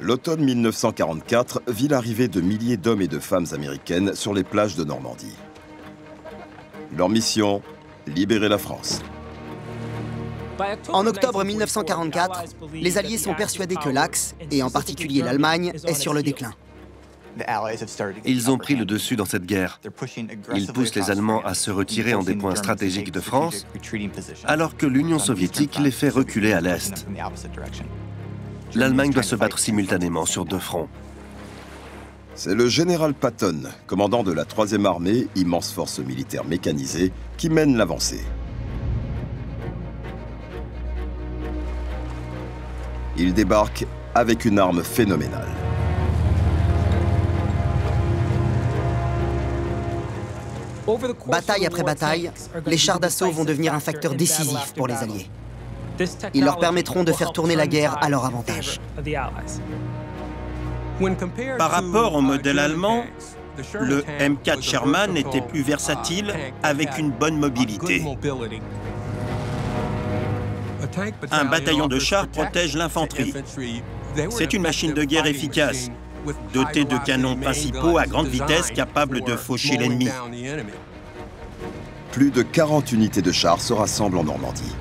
L'automne 1944 vit l'arrivée de milliers d'hommes et de femmes américaines sur les plages de Normandie. Leur mission, libérer la France. En octobre 1944, les Alliés sont persuadés que l'Axe, et en particulier l'Allemagne, est sur le déclin. Ils ont pris le dessus dans cette guerre. Ils poussent les Allemands à se retirer en des points stratégiques de France, alors que l'Union soviétique les fait reculer à l'Est. L'Allemagne doit se battre simultanément sur deux fronts. C'est le général Patton, commandant de la 3e armée, immense force militaire mécanisée, qui mène l'avancée. Il débarque avec une arme phénoménale. Bataille après bataille, les chars d'assaut vont devenir un facteur décisif pour les Alliés. Ils leur permettront de faire tourner la guerre à leur avantage. Par rapport au modèle allemand, le M4 Sherman était plus versatile avec une bonne mobilité. Un bataillon de chars protège l'infanterie. C'est une machine de guerre efficace, dotée de canons principaux à grande vitesse capables de faucher l'ennemi. Plus de 40 unités de chars se rassemblent en Normandie.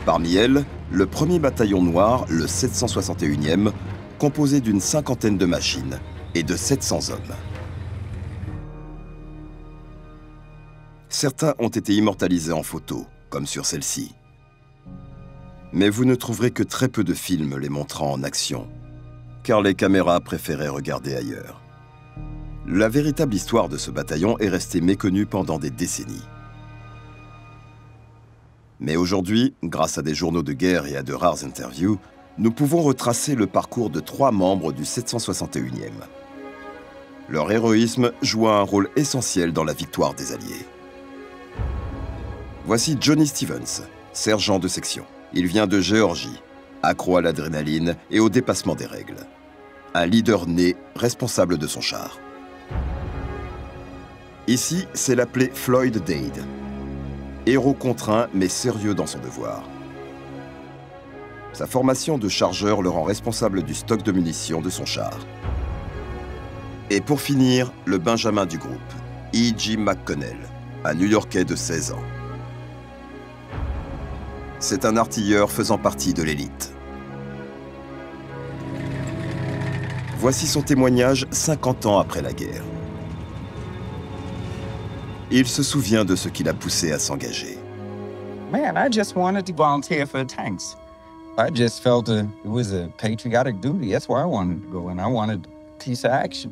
Parmi elles, le 1er bataillon noir, le 761e, composé d'une cinquantaine de machines et de 700 hommes. Certains ont été immortalisés en photo, comme sur celle-ci. Mais vous ne trouverez que très peu de films les montrant en action, car les caméras préféraient regarder ailleurs. La véritable histoire de ce bataillon est restée méconnue pendant des décennies. Mais aujourd'hui, grâce à des journaux de guerre et à de rares interviews, nous pouvons retracer le parcours de 3 membres du 761e. Leur héroïsme joua un rôle essentiel dans la victoire des Alliés. Voici Johnny Stevens, sergent de section. Il vient de Géorgie, accro à l'adrénaline et au dépassement des règles. Un leader né, responsable de son char. Ici, c'est l'appelé Floyd Dade. Héros contraint, mais sérieux dans son devoir. Sa formation de chargeur le rend responsable du stock de munitions de son char. Et pour finir, le Benjamin du groupe, E.G. McConnell, un New-Yorkais de 16 ans. C'est un artilleur faisant partie de l'élite. Voici son témoignage 50 ans après la guerre. Il se souvient de ce qui l'a poussé à s'engager. Man, I just wanted to volunteer for the tanks. I just felt it was a patriotic duty. That's where I wanted to go, and I wanted a piece of action.